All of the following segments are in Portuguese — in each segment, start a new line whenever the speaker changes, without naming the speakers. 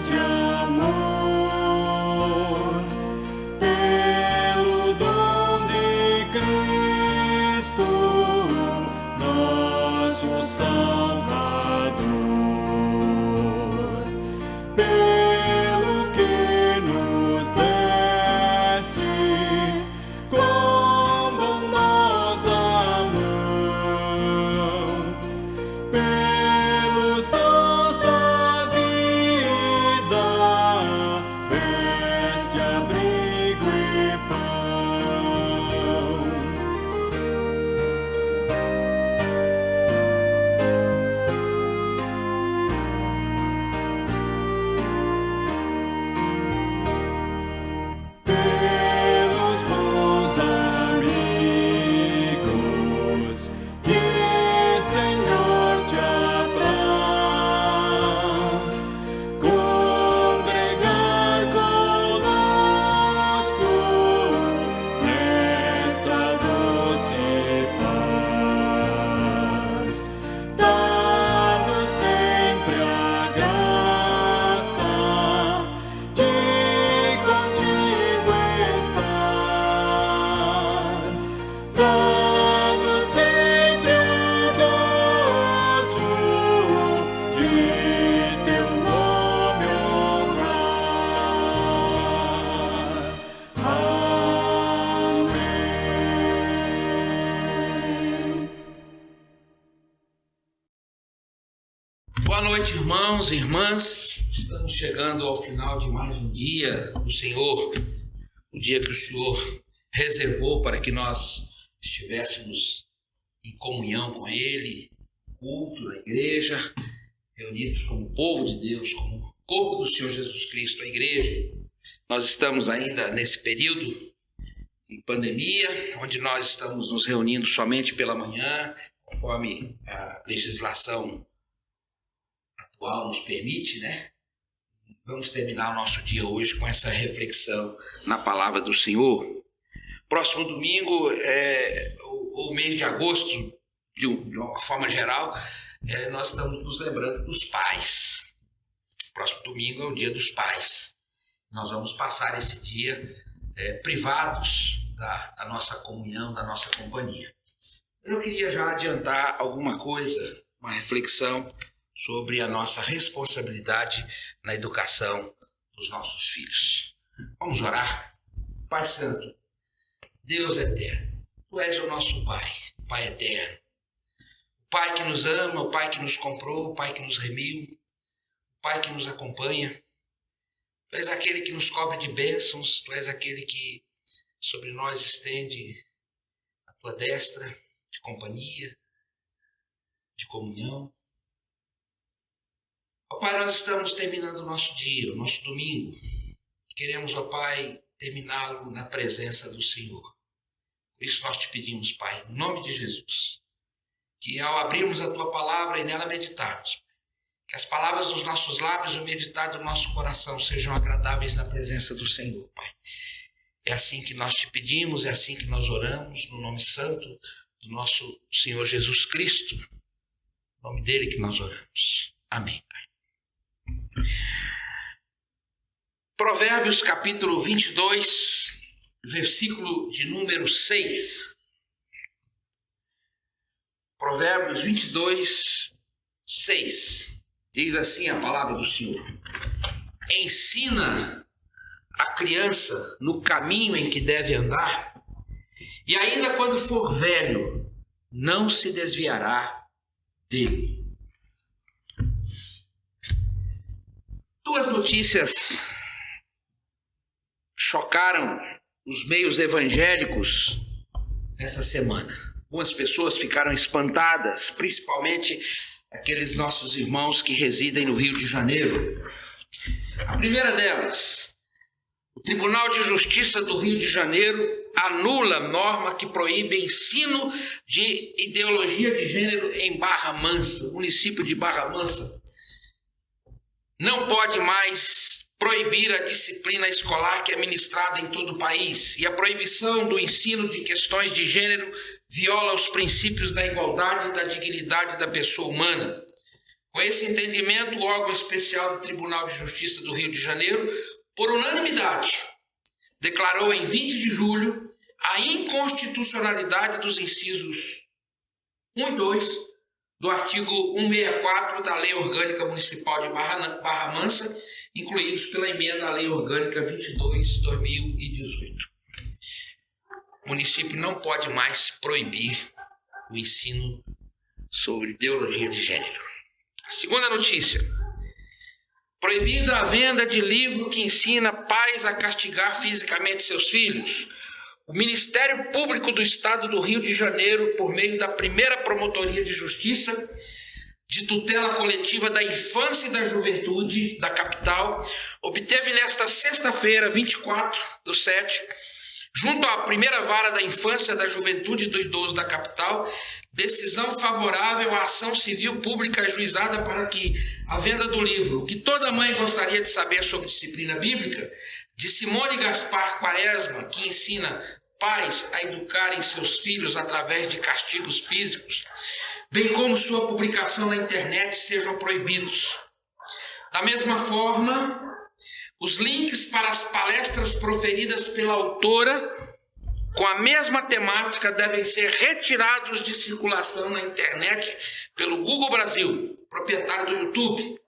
de amor, pelo dom de Cristo, nosso Salvador, pelo que nos deste com bondosa mão, pelos dons da vida, veste, abrigo e pão. Pelos bons amigos que, Senhor, te apraz, congregar conosco nesta doce paz. Dá-nos sempre a graça de contigo estar. Dá-nos sempre o gozo de teu nome honrar. Amém.
Boa noite, irmãos e irmãs. Estamos chegando ao final de mais um dia do Senhor, o dia que o Senhor reservou para que nós estivéssemos em comunhão com Ele, culto na igreja, reunidos como povo de Deus, como corpo do Senhor Jesus Cristo, a igreja. Nós estamos ainda nesse período de pandemia, onde nós estamos nos reunindo somente pela manhã, conforme a legislação atual nos permite, né? Vamos terminar o nosso dia hoje com essa reflexão na palavra do Senhor. Próximo domingo, o mês de agosto, de uma forma geral, nós estamos nos lembrando dos pais. Próximo domingo é o dia dos pais. Nós vamos passar esse dia privados da nossa comunhão, da nossa companhia. Eu queria já adiantar alguma coisa, uma reflexão sobre a nossa responsabilidade na educação dos nossos filhos. Vamos orar? Pai Santo, Deus eterno, Tu és o nosso Pai, Pai eterno. O Pai que nos ama, o Pai que nos comprou, o Pai que nos remiu, o Pai que nos acompanha. Tu és aquele que nos cobre de bênçãos, Tu és aquele que sobre nós estende a Tua destra de companhia, de comunhão. Ó Pai, nós estamos terminando o nosso dia, o nosso domingo. Queremos, ó Pai, terminá-lo na presença do Senhor. Por isso nós te pedimos, Pai, em nome de Jesus, que ao abrirmos a Tua palavra e nela meditarmos, que as palavras dos nossos lábios e o meditar do nosso coração sejam agradáveis na presença do Senhor, Pai. É assim que nós te pedimos, é assim que nós oramos, no nome santo do nosso Senhor Jesus Cristo. No nome dele que nós oramos. Amém, Pai. Provérbios capítulo 22, versículo de número 6. Provérbios 22, 6. Diz assim a palavra do Senhor: ensina a criança no caminho em que deve andar, e ainda quando for velho, não se desviará dele. Duas notícias chocaram os meios evangélicos essa semana. Algumas pessoas ficaram espantadas, principalmente aqueles nossos irmãos que residem no Rio de Janeiro. A primeira delas: o Tribunal de Justiça do Rio de Janeiro anula norma que proíbe ensino de ideologia de gênero em Barra Mansa, município de Barra Mansa. Não pode mais proibir a disciplina escolar que é ministrada em todo o país, e a proibição do ensino de questões de gênero viola os princípios da igualdade e da dignidade da pessoa humana. Com esse entendimento, o órgão especial do Tribunal de Justiça do Rio de Janeiro, por unanimidade, declarou em 20 de julho a inconstitucionalidade dos incisos 1 e 2 do artigo 164 da Lei Orgânica Municipal de Barra Mansa, incluídos pela emenda à Lei Orgânica 22/2018. O município não pode mais proibir o ensino sobre ideologia de gênero. Segunda notícia. Proibida a venda de livro que ensina pais a castigar fisicamente seus filhos. O Ministério Público do Estado do Rio de Janeiro, por meio da primeira Promotoria de Justiça de Tutela Coletiva da Infância e da Juventude da capital, obteve nesta sexta-feira, 24/7, junto à primeira vara da Infância, da Juventude e do Idoso da capital, decisão favorável à ação civil pública ajuizada para que a venda do livro "O que toda mãe gostaria de saber sobre disciplina bíblica", de Simone Gaspar Quaresma, que ensina pais a educarem seus filhos através de castigos físicos, bem como sua publicação na internet, sejam proibidos. Da mesma forma, os links para as palestras proferidas pela autora com a mesma temática devem ser retirados de circulação na internet pelo Google Brasil, proprietário do YouTube,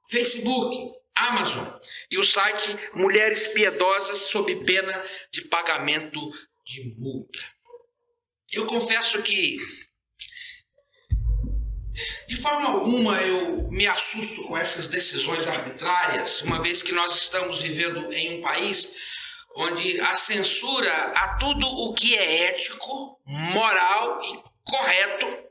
Facebook, Amazon e o site Mulheres Piedosas, sob pena de pagamento de multa. Eu confesso que, de forma alguma, eu me assusto com essas decisões arbitrárias, uma vez que nós estamos vivendo em um país onde a censura a tudo o que é ético, moral e correto,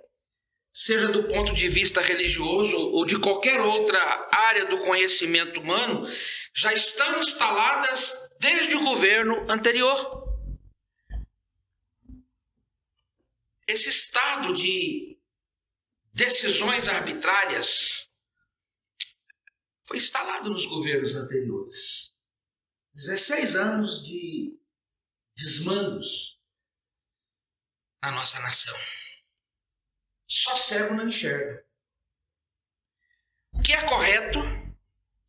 seja do ponto de vista religioso ou de qualquer outra área do conhecimento humano, já estão instaladas desde o governo anterior. Esse estado de decisões arbitrárias foi instalado nos governos anteriores. 16 anos de desmandos na nossa nação. Só cego não enxerga. O que é correto,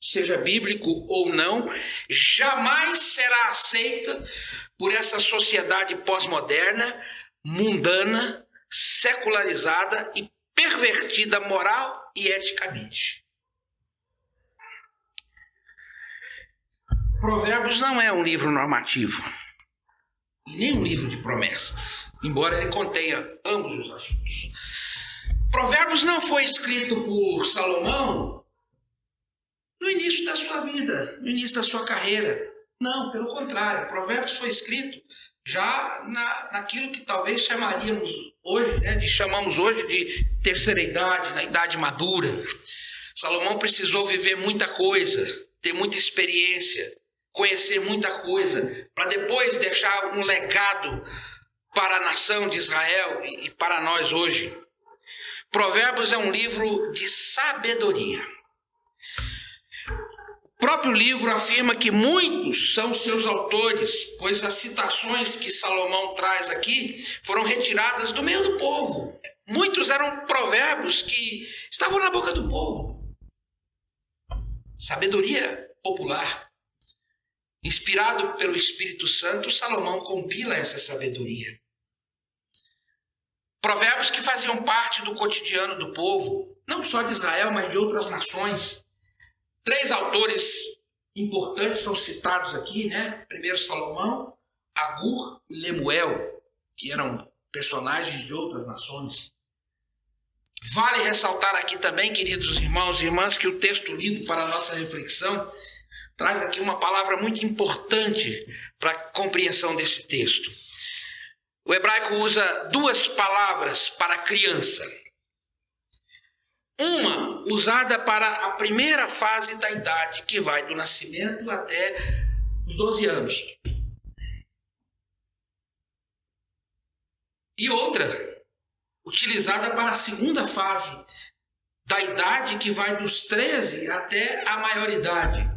seja bíblico ou não, jamais será aceita por essa sociedade pós-moderna, mundana, secularizada e pervertida moral e eticamente. Provérbios não é um livro normativo e nem um livro de promessas, embora ele contenha ambos os assuntos. Provérbios não foi escrito por Salomão no início da sua vida, no início da sua carreira. Não, pelo contrário, Provérbios foi escrito já naquilo que talvez chamaríamos hoje, chamamos hoje de terceira idade, na idade madura. Salomão precisou viver muita coisa, ter muita experiência, conhecer muita coisa, para depois deixar um legado para a nação de Israel e para nós hoje. Provérbios é um livro de sabedoria. O próprio livro afirma que muitos são seus autores, pois as citações que Salomão traz aqui foram retiradas do meio do povo. Muitos eram provérbios que estavam na boca do povo. Sabedoria popular. Inspirado pelo Espírito Santo, Salomão compila essa sabedoria. Provérbios que faziam parte do cotidiano do povo, não só de Israel, mas de outras nações. 3 autores importantes são citados aqui, Primeiro Salomão, Agur e Lemuel, que eram personagens de outras nações. Vale ressaltar aqui também, queridos irmãos e irmãs, que o texto lido para a nossa reflexão traz aqui uma palavra muito importante para a compreensão desse texto. O hebraico usa 2 palavras para criança. Uma usada para a primeira fase da idade, que vai do nascimento até os 12 anos. E outra utilizada para a segunda fase da idade, que vai dos 13 até a maioridade,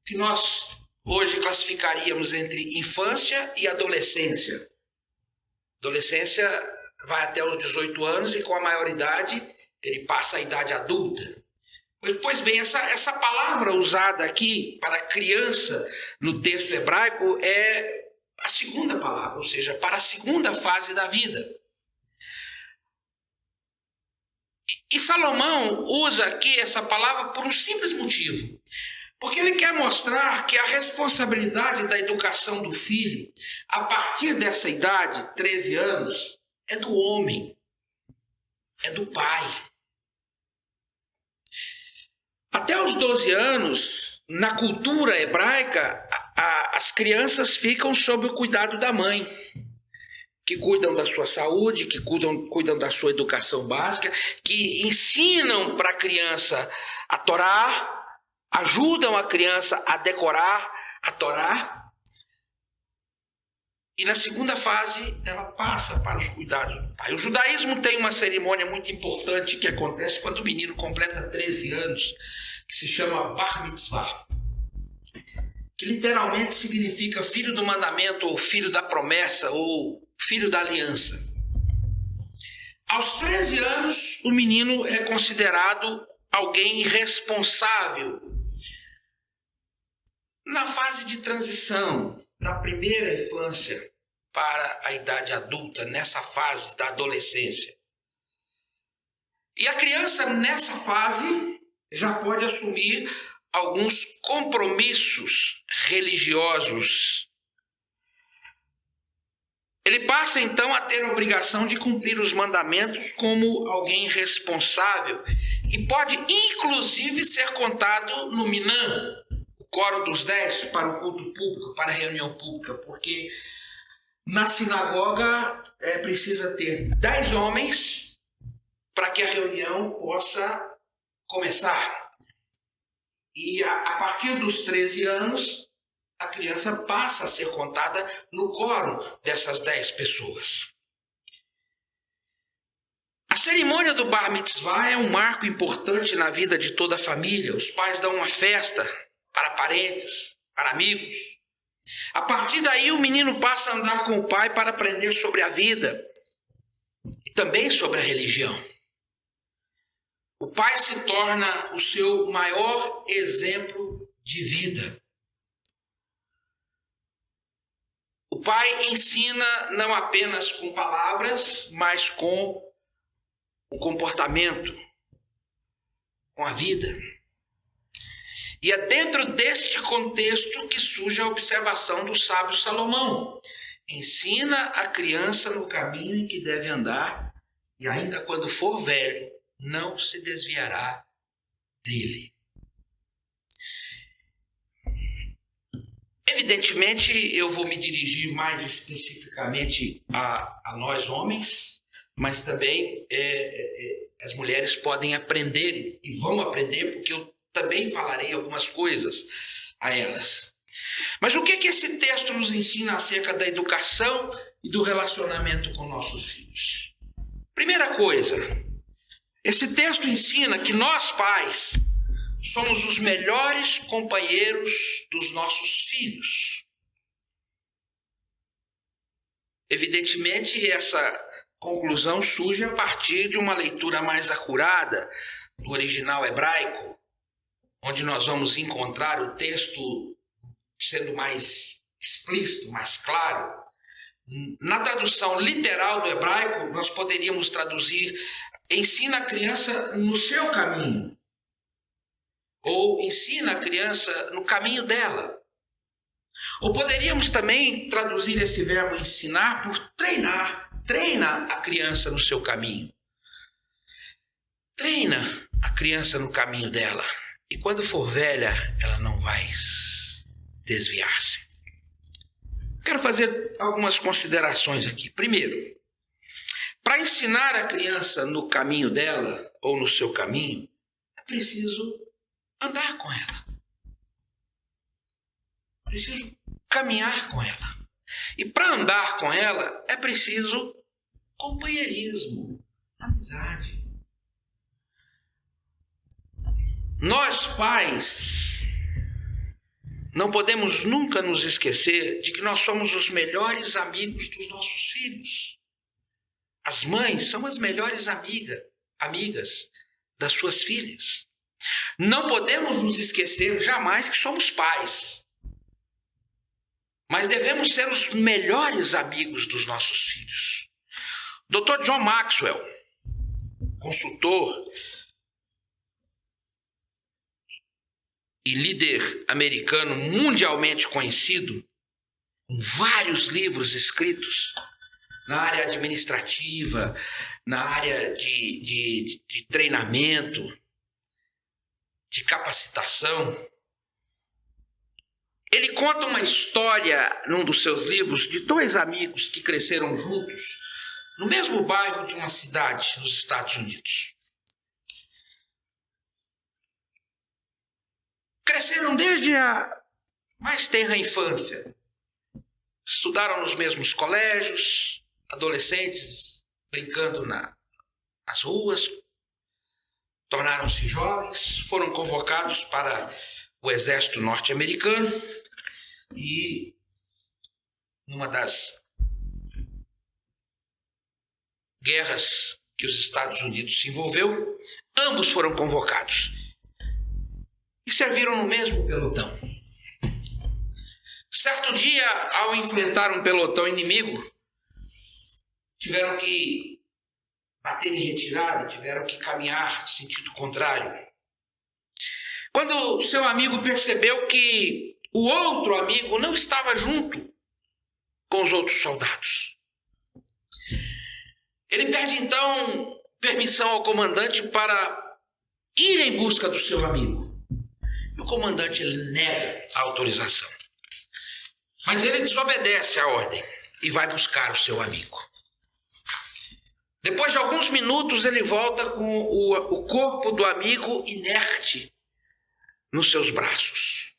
que nós hoje classificaríamos entre infância e adolescência. Adolescência vai até os 18 anos e com a maioridade ele passa a idade adulta. Pois bem, essa palavra usada aqui para criança no texto hebraico é a segunda palavra, ou seja, para a segunda fase da vida. E Salomão usa aqui essa palavra por um simples motivo. Porque ele quer mostrar que a responsabilidade da educação do filho, a partir dessa idade, 13 anos, é do homem, é do pai. Até os 12 anos, na cultura hebraica, as crianças ficam sob o cuidado da mãe, que cuidam da sua saúde, que cuidam da sua educação básica, que ensinam para a criança a Torá, ajudam a criança a decorar a Torá. E na segunda fase, ela passa para os cuidados do pai. O judaísmo tem uma cerimônia muito importante que acontece quando o menino completa 13 anos, que se chama Bar Mitzvah, que literalmente significa filho do mandamento, ou filho da promessa, ou filho da aliança. Aos 13 anos, o menino é considerado alguém responsável. Na fase de transição, da primeira infância para a idade adulta, nessa fase da adolescência. E a criança, nessa fase, já pode assumir alguns compromissos religiosos. Ele passa, então, a ter a obrigação de cumprir os mandamentos como alguém responsável e pode, inclusive, ser contado no Minã, o Coro dos 10, para o culto público, para a reunião pública, porque na sinagoga precisa ter 10 homens para que a reunião possa começar. E a partir dos 13 anos, a criança passa a ser contada no coro dessas 10 pessoas. A cerimônia do Bar Mitzvah é um marco importante na vida de toda a família. Os pais dão uma festa para parentes, para amigos. A partir daí, o menino passa a andar com o pai para aprender sobre a vida e também sobre a religião. O pai se torna o seu maior exemplo de vida. O pai ensina não apenas com palavras, mas com o comportamento, com a vida. E é dentro deste contexto que surge a observação do sábio Salomão. Ensina a criança no caminho em que deve andar, e ainda quando for velho, não se desviará dele. Evidentemente, eu vou me dirigir mais especificamente a nós homens, mas também as mulheres podem aprender e vão aprender, porque eu também falarei algumas coisas a elas. Mas o que esse texto nos ensina acerca da educação e do relacionamento com nossos filhos? Primeira coisa, esse texto ensina que nós, pais, somos os melhores companheiros dos nossos filhos. Evidentemente, essa conclusão surge a partir de uma leitura mais acurada do original hebraico, onde nós vamos encontrar o texto sendo mais explícito, mais claro. Na tradução literal do hebraico, nós poderíamos traduzir: ensina a criança no seu caminho, ou ensina a criança no caminho dela. Ou poderíamos também traduzir esse verbo ensinar por treinar. Treina a criança no seu caminho. Treina a criança no caminho dela. E quando for velha, ela não vai desviar-se. Quero fazer algumas considerações aqui. Primeiro, para ensinar a criança no caminho dela, ou no seu caminho, é preciso andar com ela. Preciso caminhar com ela. E para andar com ela, é preciso companheirismo, amizade. Nós, pais, não podemos nunca nos esquecer de que nós somos os melhores amigos dos nossos filhos. As mães são as melhores amigas amigas das suas filhas. Não podemos nos esquecer jamais que somos pais, mas devemos ser os melhores amigos dos nossos filhos. Dr. John Maxwell, consultor e líder americano mundialmente conhecido, com vários livros escritos na área administrativa, na área de treinamento, de capacitação. Ele conta uma história num dos seus livros de dois amigos que cresceram juntos no mesmo bairro de uma cidade nos Estados Unidos. Cresceram desde a mais tenra infância. Estudaram nos mesmos colégios, adolescentes brincando nas ruas, tornaram-se jovens, foram convocados para o exército norte-americano e, numa das guerras que os Estados Unidos se envolveu, ambos foram convocados e serviram no mesmo pelotão. Certo dia, ao enfrentar um pelotão inimigo, tiveram que bater em retirada, tiveram que caminhar no sentido contrário. Quando seu amigo percebeu que o outro amigo não estava junto com os outros soldados, ele pede então permissão ao comandante para ir em busca do seu amigo. E o comandante nega a autorização. Mas ele desobedece à ordem e vai buscar o seu amigo. Depois de alguns minutos, ele volta com o corpo do amigo inerte nos seus braços.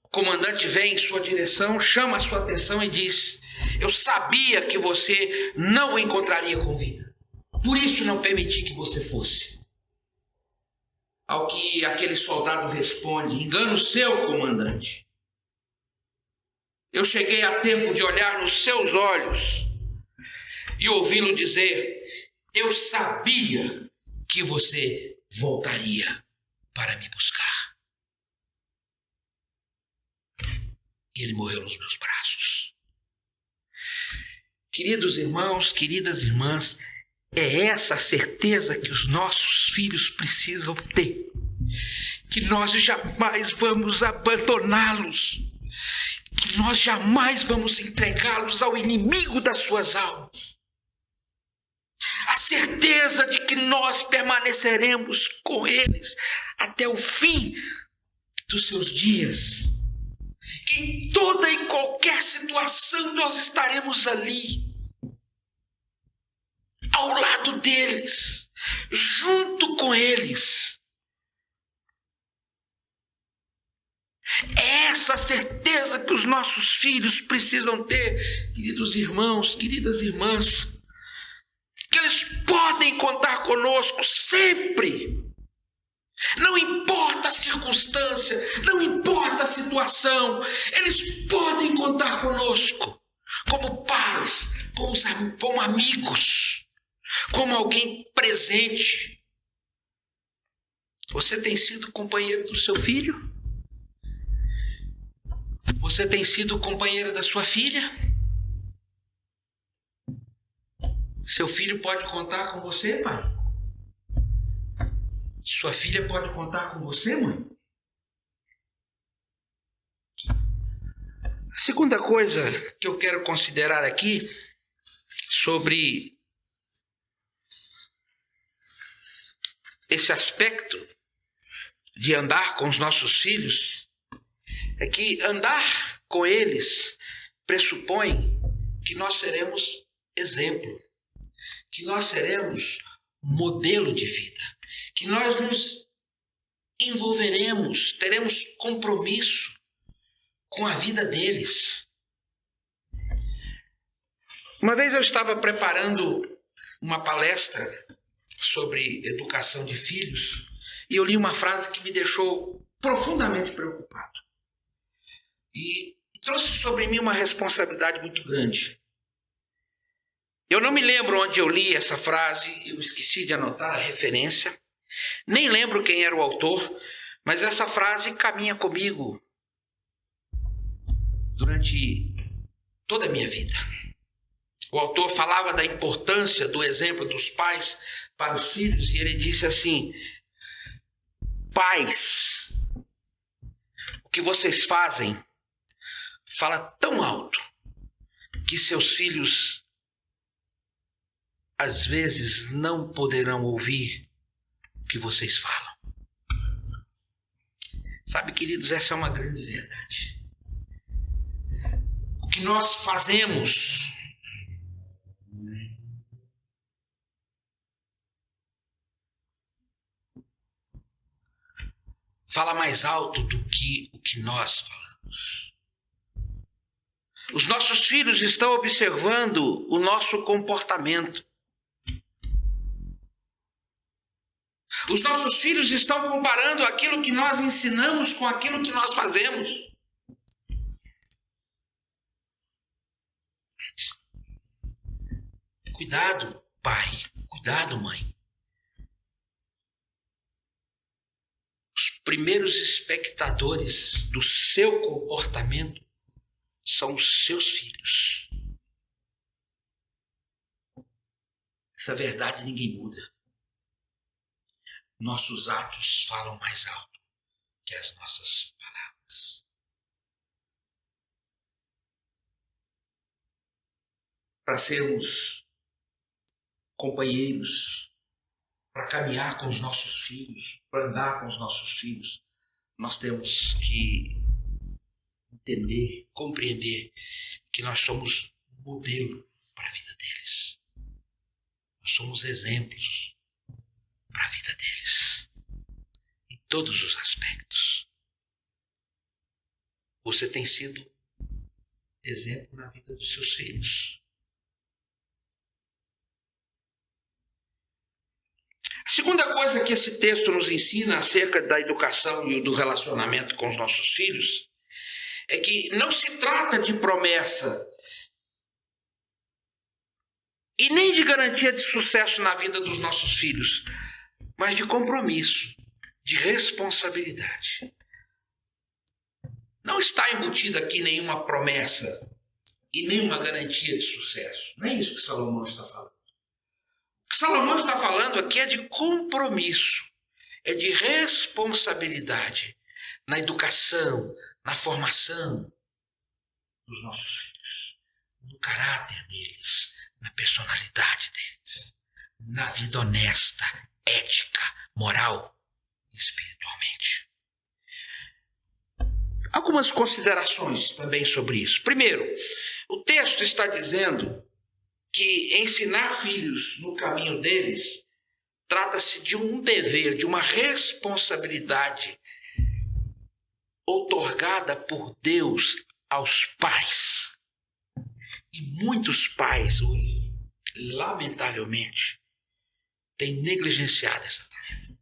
O comandante vem em sua direção, chama a sua atenção e diz: eu sabia que você não o encontraria com vida. Por isso não permiti que você fosse. Ao que aquele soldado responde: engano seu, comandante. Eu cheguei a tempo de olhar nos seus olhos e ouvi-lo dizer: eu sabia que você voltaria para me buscar. E ele morreu nos meus braços. Queridos irmãos, queridas irmãs, é essa a certeza que os nossos filhos precisam ter. Que nós jamais vamos abandoná-los. Que nós jamais vamos entregá-los ao inimigo das suas almas. A certeza de que nós permaneceremos com eles até o fim dos seus dias. Que em toda e qualquer situação nós estaremos ali, ao lado deles, junto com eles. É essa a certeza que os nossos filhos precisam ter, queridos irmãos, queridas irmãs, que eles podem contar conosco sempre. Não importa a circunstância, não importa a situação, eles podem contar conosco como pais, como amigos, como alguém presente. Você tem sido companheiro do seu filho? Você tem sido companheira da sua filha? Seu filho pode contar com você, pai? Sua filha pode contar com você, mãe? A segunda coisa que eu quero considerar aqui sobre esse aspecto de andar com os nossos filhos é que andar com eles pressupõe que nós seremos exemplo, que nós seremos modelo de vida, que nós nos envolveremos, teremos compromisso com a vida deles. Uma vez eu estava preparando uma palestra sobre educação de filhos e eu li uma frase que me deixou profundamente preocupado e trouxe sobre mim uma responsabilidade muito grande. Eu não me lembro onde eu li essa frase, eu esqueci de anotar a referência, nem lembro quem era o autor, mas essa frase caminha comigo durante toda a minha vida. O autor falava da importância do exemplo dos pais para os filhos e ele disse assim: pais, o que vocês fazem fala tão alto que seus filhos às vezes não poderão ouvir o que vocês falam. Sabe, queridos, essa é uma grande verdade. O que nós fazemos fala mais alto do que o que nós falamos. Os nossos filhos estão observando o nosso comportamento. Os nossos filhos estão comparando aquilo que nós ensinamos com aquilo que nós fazemos. Cuidado, pai. Cuidado, mãe. Os primeiros espectadores do seu comportamento são os seus filhos. Essa verdade ninguém muda. Nossos atos falam mais alto que as nossas palavras. Para sermos companheiros, para caminhar com os nossos filhos, para andar com os nossos filhos, nós temos que entender, compreender que nós somos modelo para a vida deles. Nós somos exemplos para a vida deles, em todos os aspectos. Você tem sido exemplo na vida dos seus filhos. A segunda coisa que esse texto nos ensina acerca da educação e do relacionamento com os nossos filhos é que não se trata de promessa e nem de garantia de sucesso na vida dos nossos filhos, mas de compromisso, de responsabilidade. Não está embutida aqui nenhuma promessa e nenhuma garantia de sucesso. Não é isso que Salomão está falando. O que Salomão está falando aqui é de compromisso, é de responsabilidade na educação, na formação dos nossos filhos, no caráter deles, na personalidade deles, na vida honesta, ética, moral e espiritualmente. Algumas considerações também sobre isso. Primeiro, o texto está dizendo que ensinar filhos no caminho deles trata-se de um dever, de uma responsabilidade outorgada por Deus aos pais. E muitos pais hoje, lamentavelmente, têm negligenciado essa tarefa.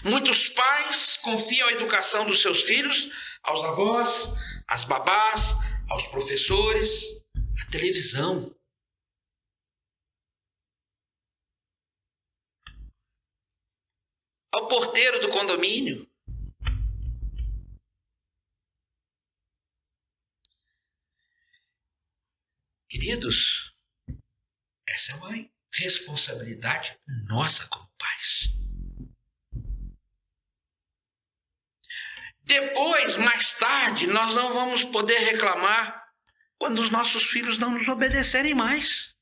Muitos pais confiam a educação dos seus filhos aos avós, às babás, aos professores, à televisão. Ao porteiro do condomínio. Queridos, essa é uma responsabilidade nossa como pais. Depois, mais tarde, nós não vamos poder reclamar quando os nossos filhos não nos obedecerem mais.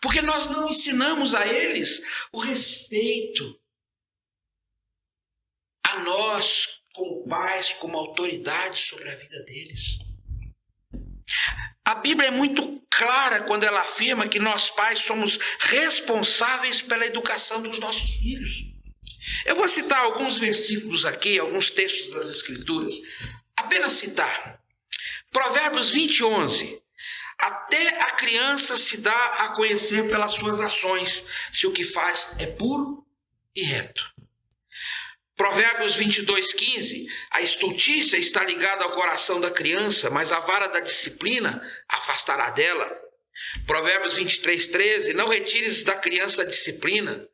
Porque nós não ensinamos a eles o respeito a nós, como pais, como autoridade sobre a vida deles. A Bíblia é muito clara quando ela afirma que nós pais somos responsáveis pela educação dos nossos filhos. Eu vou citar alguns versículos aqui, alguns textos das Escrituras. Apenas citar. Provérbios 20:11. Até a criança se dá a conhecer pelas suas ações, se o que faz é puro e reto. Provérbios 22:15, a estultícia está ligada ao coração da criança, mas a vara da disciplina afastará dela. Provérbios 23:13, não retires da criança a disciplina,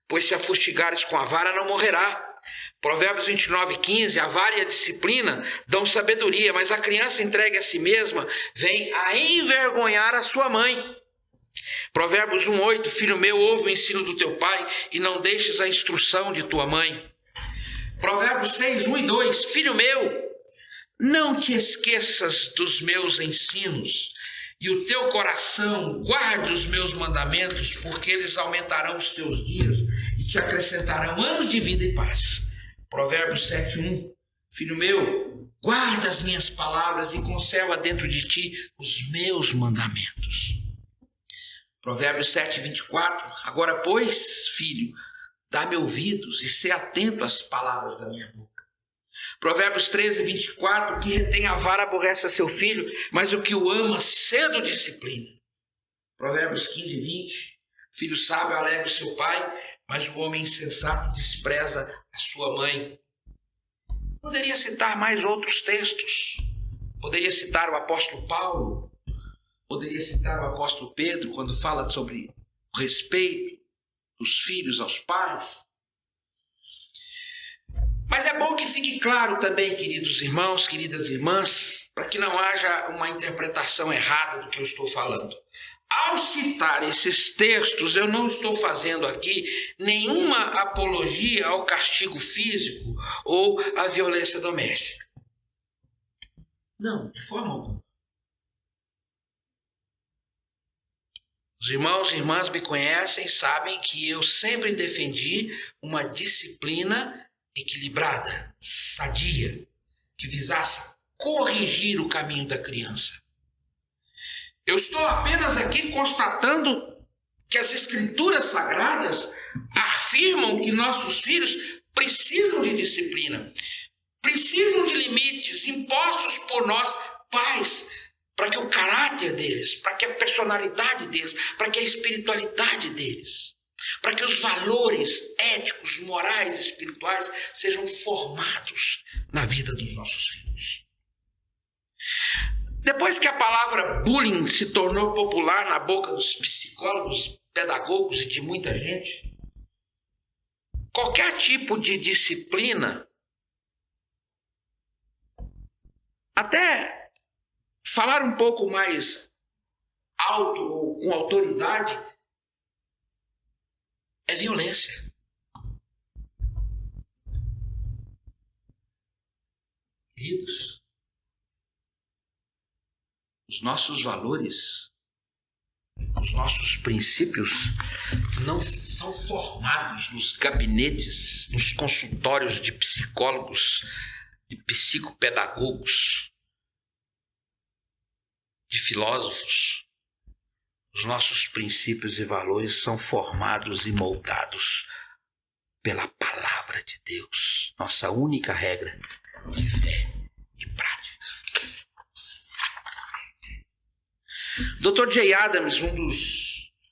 pois se a fustigares com a vara não morrerá. Provérbios 29:15, a vara e a disciplina dão sabedoria, mas a criança entregue a si mesma vem a envergonhar a sua mãe. Provérbios 1:8, filho meu, ouve o ensino do teu pai e não deixes a instrução de tua mãe. Provérbios 6:1 e 2, filho meu, não te esqueças dos meus ensinos, e o teu coração guarde os meus mandamentos, porque eles aumentarão os teus dias e te acrescentarão anos de vida e paz. Provérbios 7:1, filho meu, guarda as minhas palavras e conserva dentro de ti os meus mandamentos. Provérbios 7:24, agora pois, filho, dá-me ouvidos e sê atento às palavras da minha boca. Provérbios 13:24, o que retém a vara aborrece a seu filho, mas o que o ama cedo disciplina. Provérbios 15:20, filho sábio alegra o seu pai, mas o homem insensato despreza a sua mãe. Poderia citar mais outros textos. Poderia citar o apóstolo Paulo. Poderia citar o apóstolo Pedro, quando fala sobre o respeito dos filhos aos pais. Mas é bom que fique claro também, queridos irmãos, queridas irmãs, para que não haja uma interpretação errada do que eu estou falando. Ao citar esses textos, eu não estou fazendo aqui nenhuma apologia ao castigo físico ou à violência doméstica. Não, de forma alguma. Os irmãos e irmãs me conhecem, sabem que eu sempre defendi uma disciplina equilibrada, sadia, que visasse corrigir o caminho da criança. Eu estou apenas aqui constatando que as escrituras sagradas afirmam que nossos filhos precisam de disciplina, precisam de limites impostos por nós, pais, para que o caráter deles, para que a personalidade deles, para que a espiritualidade deles, para que os valores éticos, morais, espirituais sejam formados na vida dos nossos filhos. Depois que a palavra bullying se tornou popular na boca dos psicólogos, pedagogos e de muita gente, qualquer tipo de disciplina, até falar um pouco mais alto ou com autoridade, é violência. Queridos, os nossos valores, os nossos princípios não são formados nos gabinetes, nos consultórios de psicólogos, de psicopedagogos, de filósofos. Os nossos princípios e valores são formados e moldados pela palavra de Deus, nossa única regra de fé e prática. Dr. J. Adams,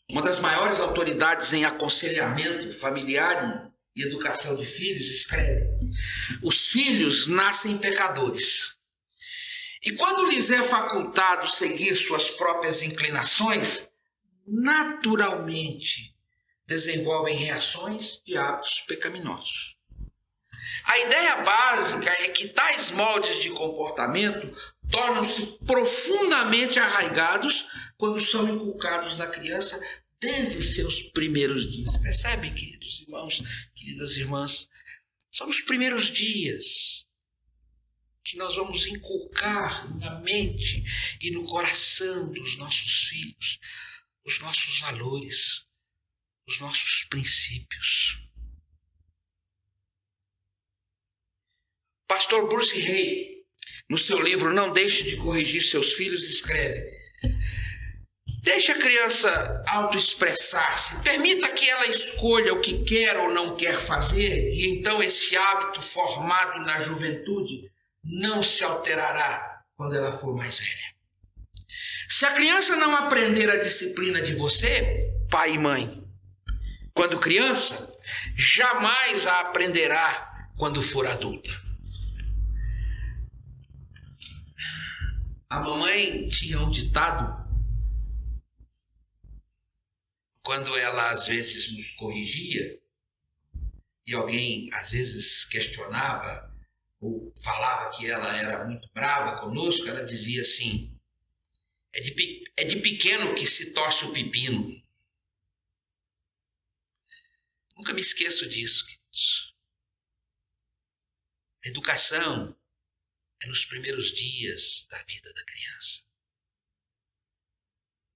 uma das maiores autoridades em aconselhamento familiar e educação de filhos, escreve: os filhos nascem pecadores. E quando lhes é facultado seguir suas próprias inclinações, naturalmente desenvolvem reações de hábitos pecaminosos. A ideia básica é que tais moldes de comportamento tornam-se profundamente arraigados quando são inculcados na criança desde seus primeiros dias. Percebem, queridos irmãos, queridas irmãs? São os primeiros dias que nós vamos inculcar na mente e no coração dos nossos filhos os nossos valores, os nossos princípios. Pastor Bruce Hay, no seu livro Não Deixe de Corrigir Seus Filhos, escreve: deixe a criança autoexpressar-se, permita que ela escolha o que quer ou não quer fazer, e então esse hábito formado na juventude não se alterará quando ela for mais velha. Se a criança não aprender a disciplina de você, pai e mãe, quando criança, jamais a aprenderá quando for adulta. A mamãe tinha um ditado, quando ela às vezes nos corrigia, e alguém às vezes questionava, ou falava que ela era muito brava conosco, ela dizia assim: é de pequeno que se torce o pepino. Nunca me esqueço disso, queridos. A educação é nos primeiros dias da vida da criança.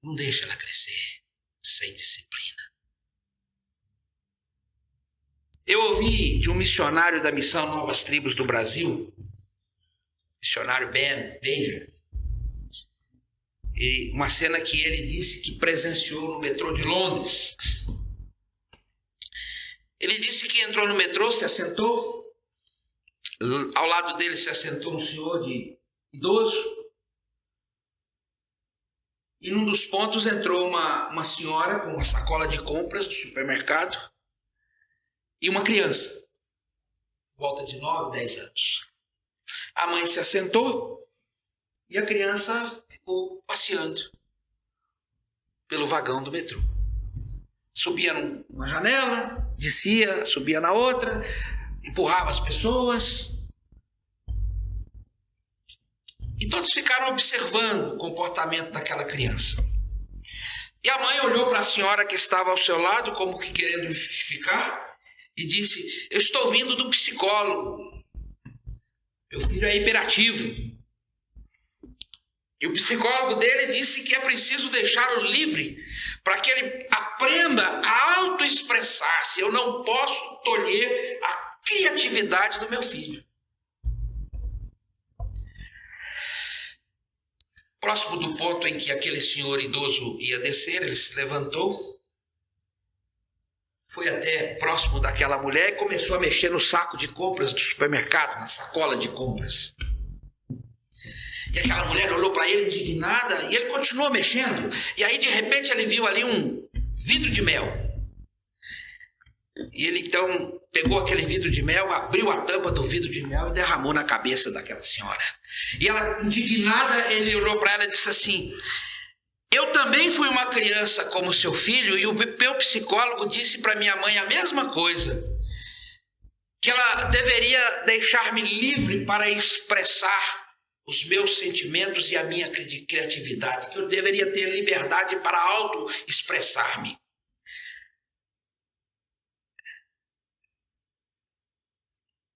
Não deixa ela crescer sem disciplina. Eu ouvi de um missionário da Missão Novas Tribos do Brasil, missionário Ben Benjamin, e uma cena que ele disse que presenciou no metrô de Londres. Ele disse que entrou no metrô, se assentou, ao lado dele se assentou um senhor idoso, e num dos pontos entrou uma senhora com uma sacola de compras do supermercado e uma criança, volta de 9, 10 anos. A mãe se assentou e a criança ficou passeando pelo vagão do metrô. Subia numa janela, descia, subia na outra, empurrava as pessoas. E todos ficaram observando o comportamento daquela criança. E a mãe olhou para a senhora que estava ao seu lado, como que querendo justificar, e disse: eu estou vindo do psicólogo. Meu filho é hiperativo. E o psicólogo dele disse que é preciso deixá-lo livre para que ele aprenda a autoexpressar-se. Eu não posso tolher a criatividade do meu filho. Próximo do ponto em que aquele senhor idoso ia descer, ele se levantou, foi até próximo daquela mulher e começou a mexer no saco de compras do supermercado, na sacola de compras. E aquela mulher olhou para ele indignada e ele continuou mexendo. E aí, de repente, ele viu ali um vidro de mel. E ele, então, pegou aquele vidro de mel, abriu a tampa do vidro de mel e derramou na cabeça daquela senhora. E ela, indignada, ele olhou para ela e disse assim: eu também fui uma criança como seu filho e o meu psicólogo disse para minha mãe a mesma coisa. Que ela deveria deixar-me livre para expressar os meus sentimentos e a minha criatividade, que eu deveria ter liberdade para auto-expressar-me.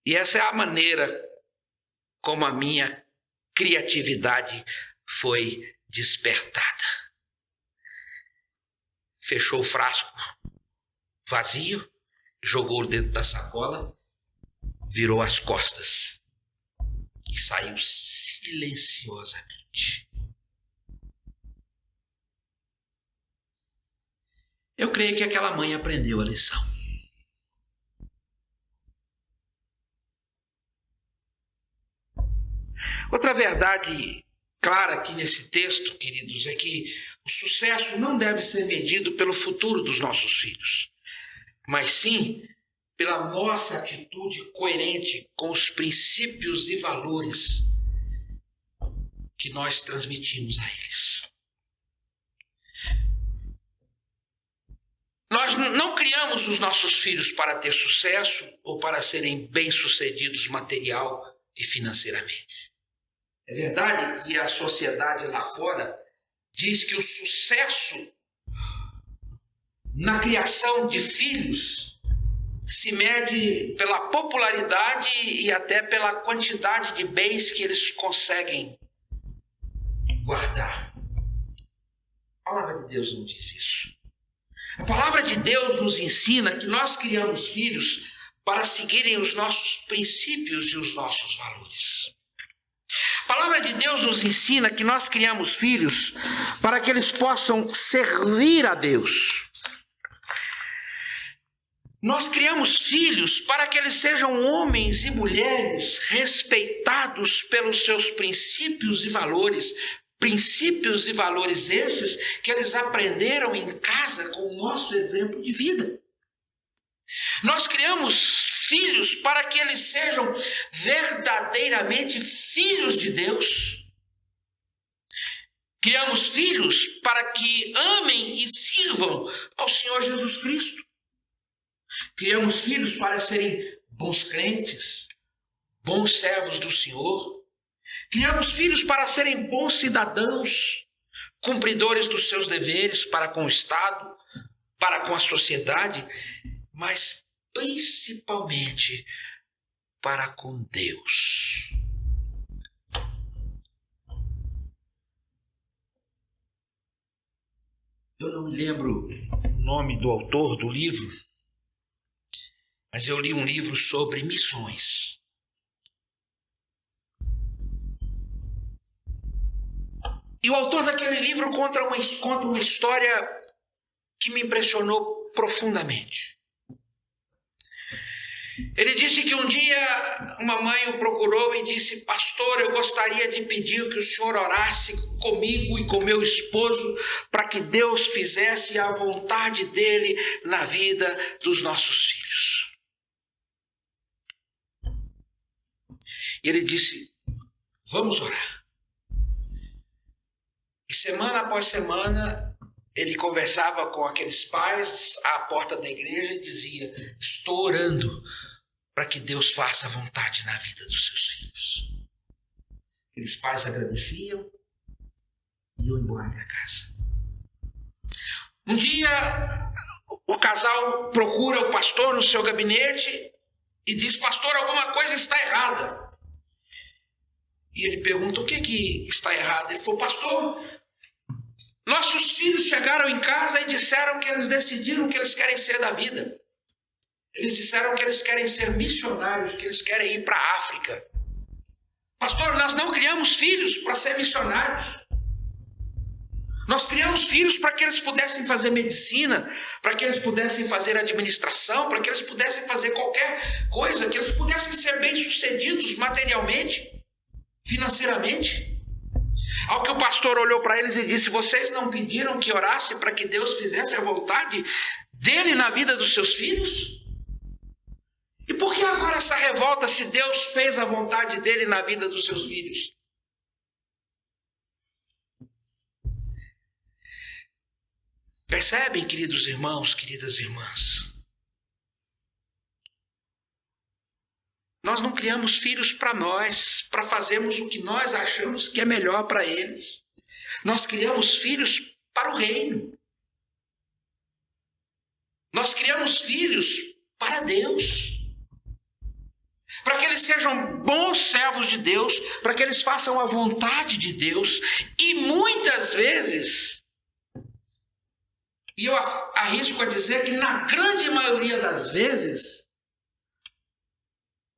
E essa é a maneira como a minha criatividade foi despertada. Fechou o frasco vazio, jogou dentro da sacola, virou as costas e saiu silenciosamente. Eu creio que aquela mãe aprendeu a lição. Outra verdade clara aqui nesse texto, queridos, é que o sucesso não deve ser medido pelo futuro dos nossos filhos, mas sim pela nossa atitude coerente com os princípios e valores que nós transmitimos a eles. Nós não criamos os nossos filhos para ter sucesso ou para serem bem-sucedidos material e financeiramente. É verdade que a sociedade lá fora diz que o sucesso na criação de filhos se mede pela popularidade e até pela quantidade de bens que eles conseguem guardar. A palavra de Deus não diz isso. A palavra de Deus nos ensina que nós criamos filhos para seguirem os nossos princípios e os nossos valores. A palavra de Deus nos ensina que nós criamos filhos para que eles possam servir a Deus. Nós criamos filhos para que eles sejam homens e mulheres respeitados pelos seus princípios e valores esses que eles aprenderam em casa com o nosso exemplo de vida. Nós criamos filhos para que eles sejam verdadeiramente filhos de Deus. Criamos filhos para que amem e sirvam ao Senhor Jesus Cristo. Criamos filhos para serem bons crentes, bons servos do Senhor. Criamos filhos para serem bons cidadãos, cumpridores dos seus deveres para com o Estado, para com a sociedade, mas principalmente para com Deus. Eu não me lembro o nome do autor do livro, mas eu li um livro sobre missões. E o autor daquele livro conta uma história que me impressionou profundamente. Ele disse que um dia uma mãe o procurou e disse: pastor, eu gostaria de pedir que o senhor orasse comigo e com meu esposo para que Deus fizesse a vontade dele na vida dos nossos filhos. E ele disse: vamos orar. E semana após semana ele conversava com aqueles pais à porta da igreja e dizia: estou orando para que Deus faça a vontade na vida dos seus filhos. Aqueles pais agradeciam e iam embora para casa. Um dia o casal procura o pastor no seu gabinete e diz: pastor, alguma coisa está errada. E ele pergunta: o que está errado? Ele falou: pastor, nossos filhos chegaram em casa e disseram que eles decidiram o que eles querem ser da vida. Eles disseram que eles querem ser missionários, que eles querem ir para a África. Pastor, nós não criamos filhos para ser missionários. Nós criamos filhos para que eles pudessem fazer medicina, para que eles pudessem fazer administração, para que eles pudessem fazer qualquer coisa, que eles pudessem ser bem-sucedidos materialmente, financeiramente. Ao que o pastor olhou para eles e disse: vocês não pediram que orasse para que Deus fizesse a vontade dele na vida dos seus filhos? E por que agora essa revolta se Deus fez a vontade dele na vida dos seus filhos? Percebem, queridos irmãos, queridas irmãs? Nós não criamos filhos para nós, para fazermos o que nós achamos que é melhor para eles. Nós criamos filhos para o reino. Nós criamos filhos para Deus. Para que eles sejam bons servos de Deus, para que eles façam a vontade de Deus. E muitas vezes, e eu arrisco a dizer que na grande maioria das vezes,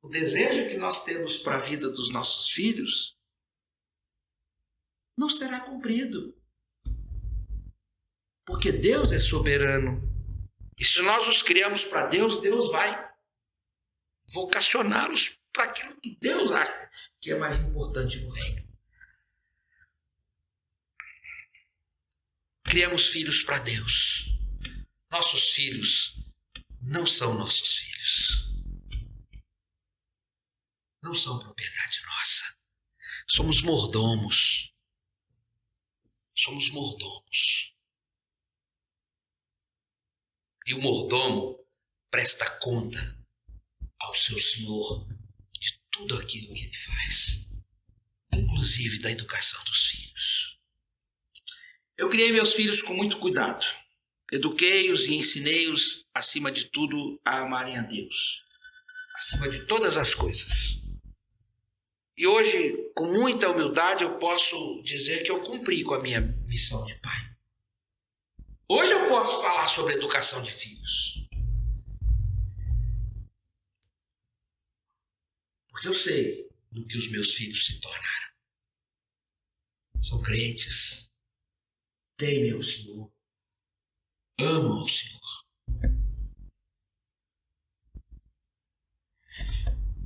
o desejo que nós temos para a vida dos nossos filhos não será cumprido. Porque Deus é soberano. E se nós os criamos para Deus, Deus vai vocacioná-los para aquilo que Deus acha que é mais importante no reino. Criamos filhos para Deus. Nossos filhos não são nossos filhos. Não são propriedade nossa. Somos mordomos. Somos mordomos. E o mordomo presta conta ao seu senhor de tudo aquilo que ele faz, inclusive da educação dos filhos. Eu criei meus filhos com muito cuidado. Eduquei-os e ensinei-os, acima de tudo, a amarem a Deus, acima de todas as coisas. E hoje, com muita humildade, eu posso dizer que eu cumpri com a minha missão de pai. Hoje eu posso falar sobre educação de filhos. Porque eu sei do que os meus filhos se tornaram. São crentes, temem ao Senhor, amam ao Senhor.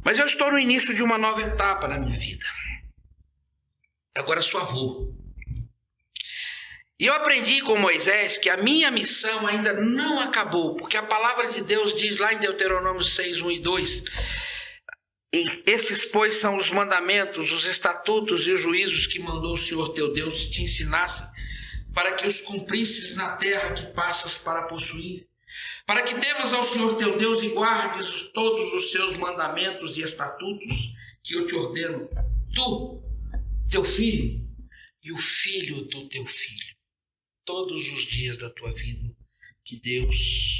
Mas eu estou no início de uma nova etapa na minha vida. Agora sou avô. E eu aprendi com Moisés que a minha missão ainda não acabou, porque a palavra de Deus diz lá em Deuteronômio 6, 1 e 2, estes, pois, são os mandamentos, os estatutos e os juízos que mandou o Senhor teu Deus te ensinasse, para que os cumprisses na terra que passas para possuir, para que temas ao Senhor teu Deus e guardes todos os seus mandamentos e estatutos que eu te ordeno, tu, teu filho e o filho do teu filho, todos os dias da tua vida, que teus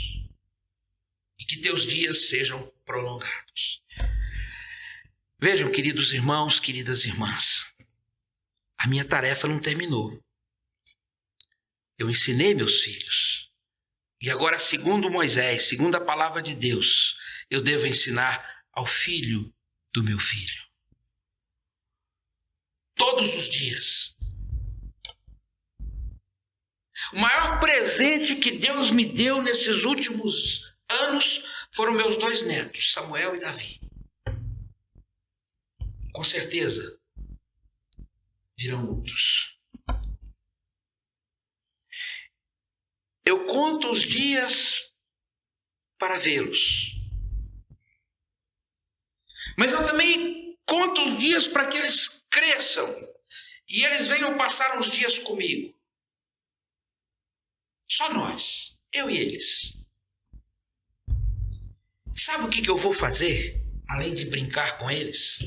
dias sejam prolongados. Vejam, queridos irmãos, queridas irmãs, a minha tarefa não terminou. Eu ensinei meus filhos. E agora, segundo Moisés, segundo a palavra de Deus, eu devo ensinar ao filho do meu filho. Todos os dias. O maior presente que Deus me deu nesses últimos anos foram meus 2 netos, Samuel e Davi. Com certeza, virão outros. Eu conto os dias para vê-los. Mas eu também conto os dias para que eles cresçam e eles venham passar uns dias comigo. Só nós, eu e eles. Sabe o que eu vou fazer, além de brincar com eles?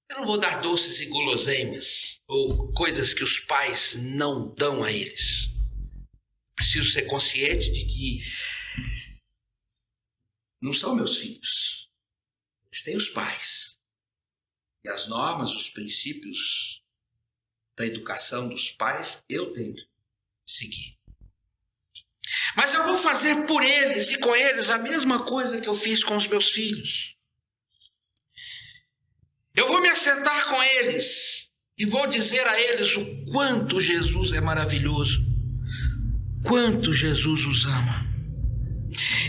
Eu não vou dar doces e guloseimas ou coisas que os pais não dão a eles. Preciso ser consciente de que não são meus filhos. Eles têm os pais. E as normas, os princípios da educação dos pais, eu tenho que seguir. Mas eu vou fazer por eles e com eles a mesma coisa que eu fiz com os meus filhos. Eu vou me assentar com eles e vou dizer a eles o quanto Jesus é maravilhoso, quanto Jesus os ama.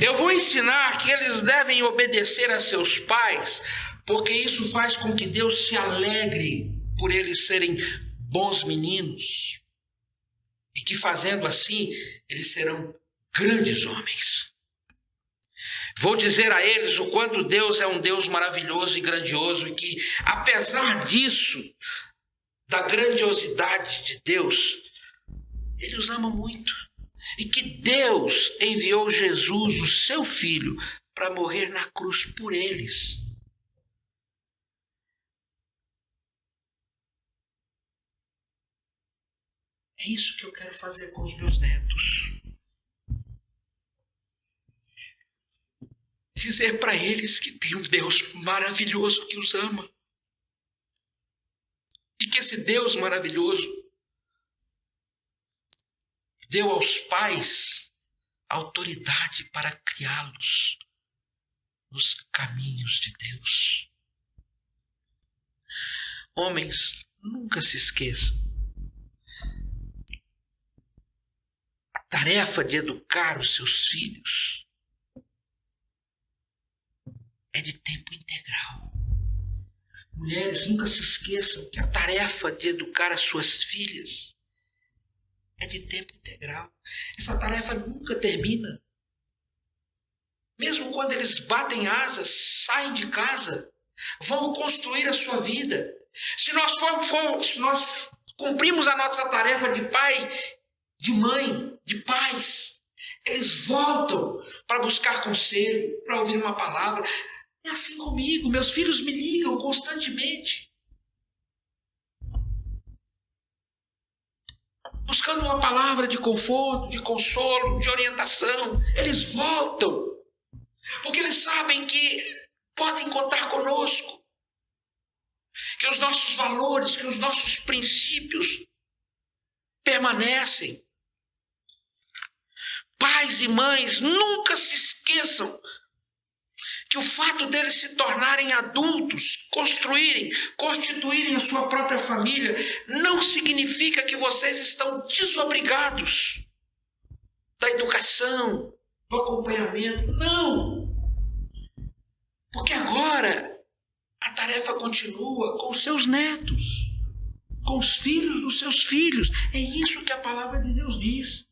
Eu vou ensinar que eles devem obedecer a seus pais, porque isso faz com que Deus se alegre por eles serem bons meninos e que fazendo assim eles serão grandes homens. Vou dizer a eles o quanto Deus é um Deus maravilhoso e grandioso e que, apesar disso, da grandiosidade de Deus, Ele os ama muito. E que Deus enviou Jesus, o seu Filho, para morrer na cruz por eles. É isso que eu quero fazer com os meus netos. Dizer para eles que tem um Deus maravilhoso que os ama. E que esse Deus maravilhoso deu aos pais autoridade para criá-los nos caminhos de Deus. Homens, nunca se esqueçam. A tarefa de educar os seus filhos é de tempo integral. Mulheres, nunca se esqueçam que a tarefa de educar as suas filhas é de tempo integral. Essa tarefa nunca termina. Mesmo quando eles batem asas, saem de casa, vão construir a sua vida. Se nós cumprimos a nossa tarefa de pai, de mãe, de pais, eles voltam para buscar conselho, para ouvir uma palavra. É assim comigo, meus filhos me ligam constantemente, buscando uma palavra de conforto, de consolo, de orientação. Eles voltam, porque eles sabem que podem contar conosco, que os nossos valores, que os nossos princípios permanecem. Pais e mães, nunca se esqueçam que o fato deles se tornarem adultos, constituírem a sua própria família, não significa que vocês estão desobrigados da educação, do acompanhamento. Não! Porque agora a tarefa continua com os seus netos, com os filhos dos seus filhos. É isso que a palavra de Deus diz.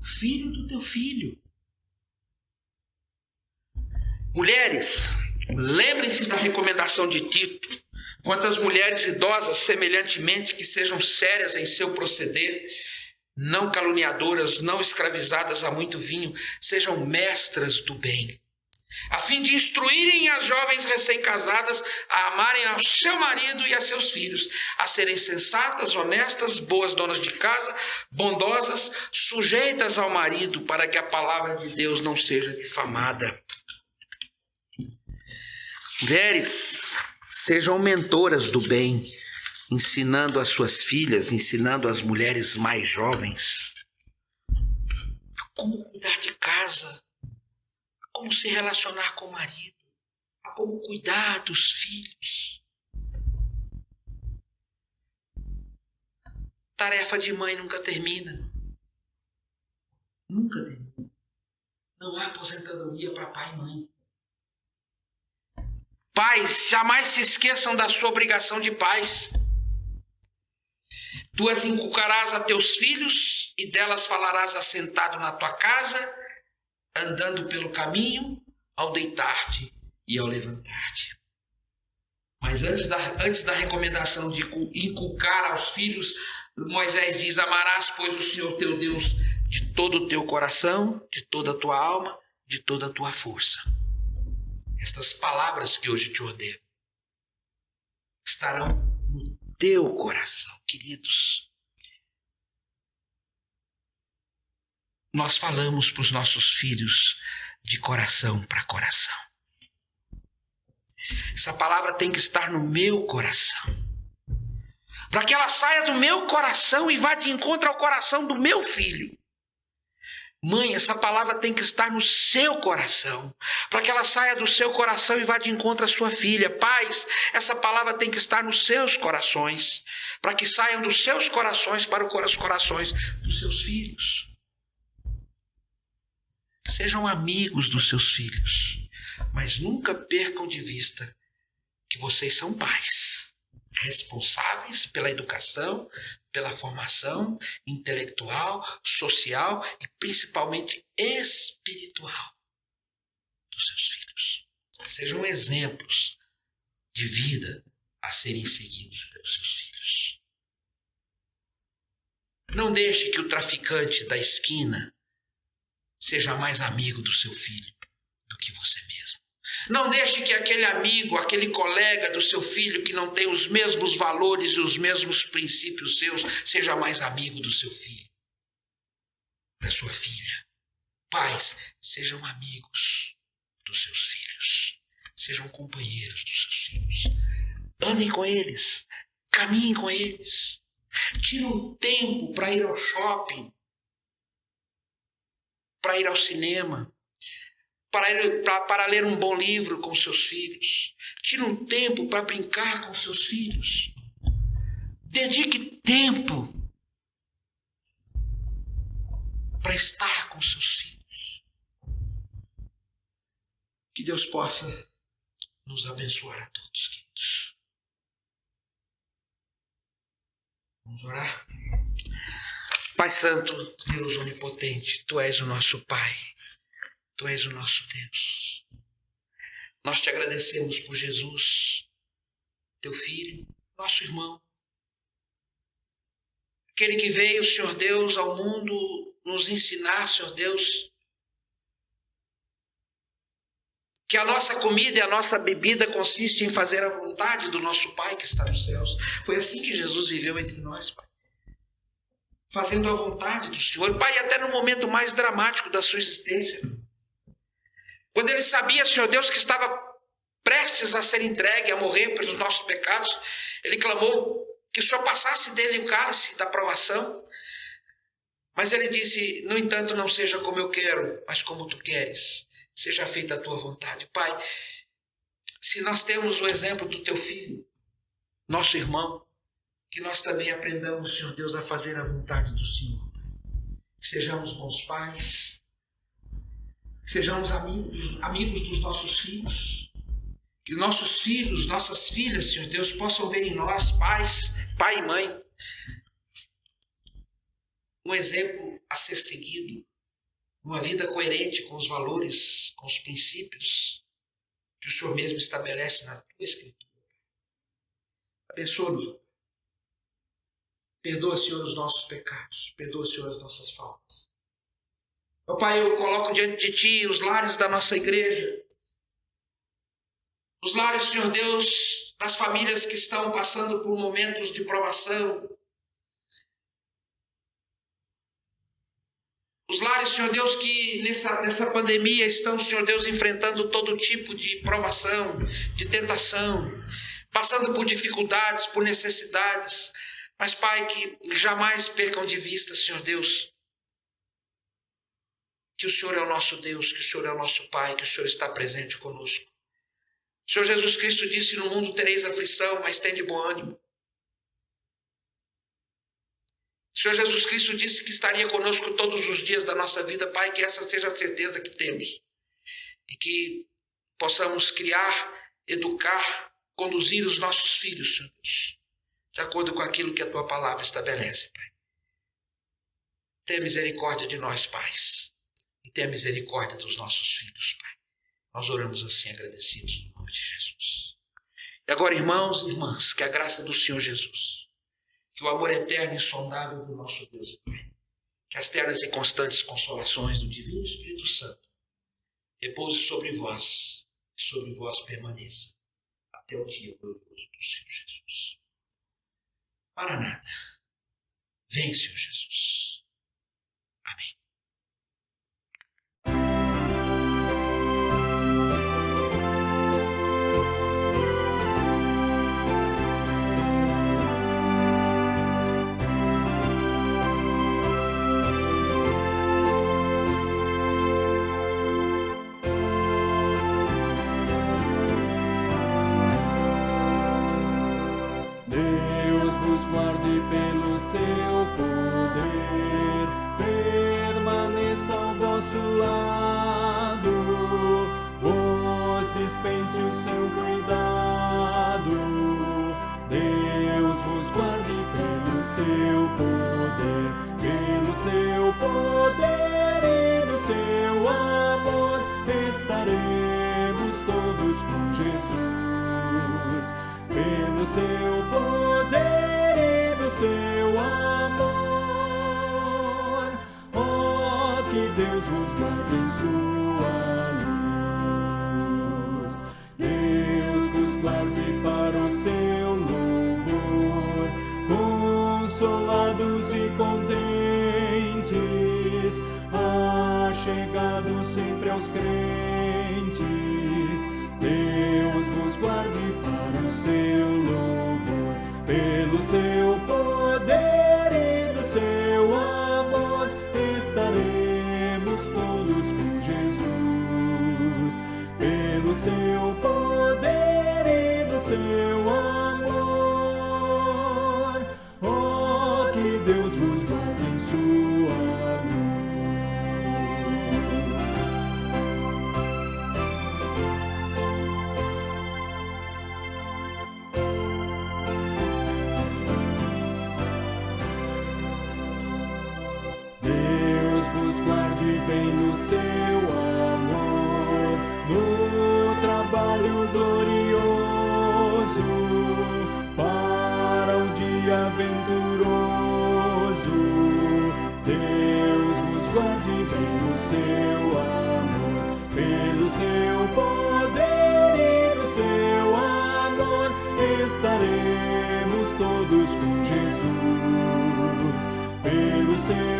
Filho do teu filho. Mulheres, lembrem-se da recomendação de Tito. Quanto às mulheres idosas, semelhantemente, que sejam sérias em seu proceder, não caluniadoras, não escravizadas a muito vinho, sejam mestras do bem, a fim de instruírem as jovens recém-casadas a amarem ao seu marido e a seus filhos, a serem sensatas, honestas, boas donas de casa, bondosas, sujeitas ao marido, para que a palavra de Deus não seja difamada. Mulheres, sejam mentoras do bem, ensinando as suas filhas, ensinando as mulheres mais jovens a como cuidar de casa, a como se relacionar com o marido, a como cuidar dos filhos. Tarefa de mãe nunca termina. Nunca termina. Não há aposentadoria para pai e mãe. Pais, jamais se esqueçam da sua obrigação de pais. Tu as inculcarás a teus filhos, e delas falarás assentado na tua casa, andando pelo caminho, ao deitar-te e ao levantar-te. Mas antes da recomendação de inculcar aos filhos, Moisés diz: amarás, pois, o Senhor teu Deus de todo o teu coração, de toda a tua alma, de toda a tua força. Estas palavras que hoje te ordeno estarão no teu coração, queridos. Nós falamos para os nossos filhos de coração para coração. Essa palavra tem que estar no meu coração, para que ela saia do meu coração e vá de encontro ao coração do meu filho. Mãe, essa palavra tem que estar no seu coração, para que ela saia do seu coração e vá de encontro à sua filha. Pais, essa palavra tem que estar nos seus corações, para que saiam dos seus corações para os corações dos seus filhos. Sejam amigos dos seus filhos, mas nunca percam de vista que vocês são pais, responsáveis pela educação, pela formação intelectual, social e principalmente espiritual dos seus filhos. Sejam exemplos de vida a serem seguidos pelos seus filhos. Não deixe que o traficante da esquina seja mais amigo do seu filho do que você mesmo. Não deixe que aquele amigo, aquele colega do seu filho que não tem os mesmos valores e os mesmos princípios seus, seja mais amigo do seu filho, da sua filha. Pais, sejam amigos dos seus filhos. Sejam companheiros dos seus filhos. Andem com eles. Caminhem com eles. Tire um tempo para ir ao shopping, para ir ao cinema, para ler um bom livro com seus filhos. Tire um tempo para brincar com seus filhos. Dedique tempo para estar com seus filhos. Que Deus possa nos abençoar a todos, queridos. Vamos orar? Pai Santo, Deus Onipotente, Tu és o nosso Pai. Tu és o nosso Deus. Nós te agradecemos por Jesus, Teu Filho, nosso irmão. Aquele que veio, Senhor Deus, ao mundo nos ensinar, Senhor Deus, que a nossa comida e a nossa bebida consiste em fazer a vontade do nosso Pai que está nos céus. Foi assim que Jesus viveu entre nós, Pai. Fazendo a vontade do Senhor. Pai, até no momento mais dramático da sua existência, quando ele sabia, Senhor Deus, que estava prestes a ser entregue, a morrer pelos nossos pecados, ele clamou que o Senhor passasse dele o cálice da provação. Mas ele disse: no entanto, não seja como eu quero, mas como tu queres. Seja feita a tua vontade. Pai, se nós temos o exemplo do teu filho, nosso irmão, que nós também aprendamos, Senhor Deus, a fazer a vontade do Senhor. Que sejamos bons pais, que sejamos amigos dos nossos filhos, Que nossos filhos, nossas filhas, Senhor Deus, possam ver em nós, pais, pai e mãe, um exemplo a ser seguido, uma vida coerente com os valores, com os princípios que o Senhor mesmo estabelece na tua Escritura. Abençoa-nos. Perdoa, Senhor, os nossos pecados. Perdoa, Senhor, as nossas faltas. Meu Pai, eu coloco diante de Ti os lares da nossa igreja. Os lares, Senhor Deus, das famílias que estão passando por momentos de provação. Os lares, Senhor Deus, que nessa pandemia estão, Senhor Deus, enfrentando todo tipo de provação, de tentação, passando por dificuldades, por necessidades. Mas, Pai, que jamais percam de vista, Senhor Deus, que o Senhor é o nosso Deus, que o Senhor é o nosso Pai, que o Senhor está presente conosco. O Senhor Jesus Cristo disse: no mundo tereis aflição, mas tende bom ânimo. O Senhor Jesus Cristo disse que estaria conosco todos os dias da nossa vida, Pai, que essa seja a certeza que temos. E que possamos criar, educar, conduzir os nossos filhos, Senhor Deus, de acordo com aquilo que a Tua palavra estabelece, Pai. Tenha misericórdia de nós, pais, e tenha misericórdia dos nossos filhos, Pai. Nós oramos assim, agradecidos no nome de Jesus. E agora, irmãos e irmãs, que a graça do Senhor Jesus, que o amor eterno e insondável do nosso Deus e Pai, que as ternas e constantes consolações do Divino Espírito Santo repouse sobre vós e sobre vós permaneça até o dia glorioso do Senhor Jesus. Maranata, vem, Senhor Jesus. Amém.
Guarde pelo seu poder, permaneça ao vosso lado, vos dispense o seu cuidado. Deus vos guarde pelo seu poder e no seu amor estaremos todos com Jesus. Pelo seu poder e no seu amor, oh, que Deus vos guarde em sua luz. Deus vos guarde para o seu louvor, consolados e contentes, achegados sempre aos crentes. Deus vos guarde para o seu louvor, pelo seu poder e no seu amor estaremos todos com Jesus. Pelo seu poder e no seu amor, oh, que Deus vos guarde em sua luz. Guarde bem no seu amor, no trabalho glorioso, para um dia venturoso. Deus vos guarde bem no seu amor, pelo seu poder e no seu amor estaremos todos com Jesus. Pelo seu